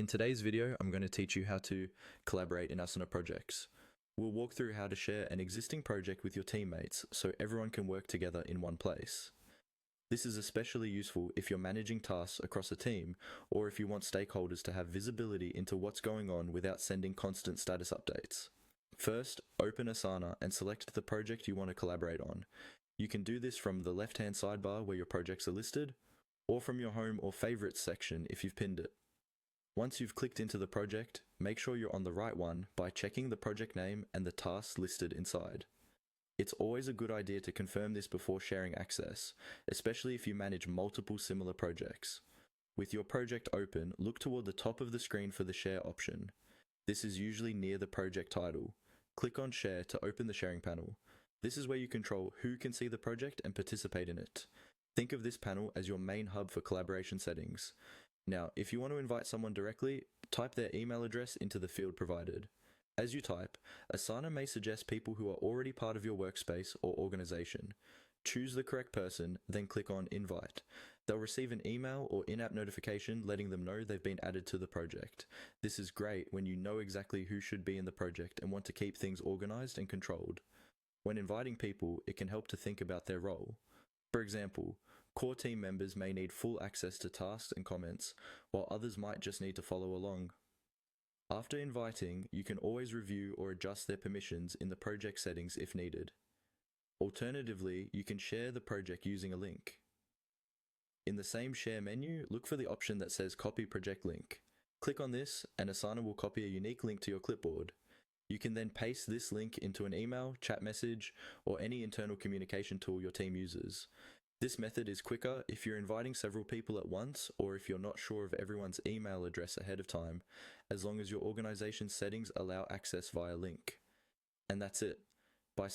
In today's video, I'm going to teach you how to collaborate in Asana projects. We'll walk through how to share an existing project with your teammates so everyone can work together in one place. This is especially useful if you're managing tasks across a team or if you want stakeholders to have visibility into what's going on without sending constant status updates. First, open Asana and select the project you want to collaborate on. You can do this from the left-hand sidebar where your projects are listed, or from your home or favorites section if you've pinned it. Once you've clicked into the project, make sure you're on the right one by checking the project name and the tasks listed inside. It's always a good idea to confirm this before sharing access, especially if you manage multiple similar projects. With your project open, look toward the top of the screen for the share option. This is usually near the project title. Click on Share to open the sharing panel. This is where you control who can see the project and participate in it. Think of this panel as your main hub for collaboration settings. Now, if you want to invite someone directly, type their email address into the field provided. As you type, Asana may suggest people who are already part of your workspace or organization. Choose the correct person, then click on Invite. They'll receive an email or in-app notification letting them know they've been added to the project. This is great when you know exactly who should be in the project and want to keep things organized and controlled. When inviting people, it can help to think about their role. For example, core team members may need full access to tasks and comments, while others might just need to follow along. After inviting, you can always review or adjust their permissions in the project settings if needed. Alternatively, you can share the project using a link. In the same Share menu, look for the option that says Copy Project Link. Click on this, and Asana will copy a unique link to your clipboard. You can then paste this link into an email, chat message, or any internal communication tool your team uses. This method is quicker if you're inviting several people at once or if you're not sure of everyone's email address ahead of time, as long as your organization's settings allow access via link. And that's it. By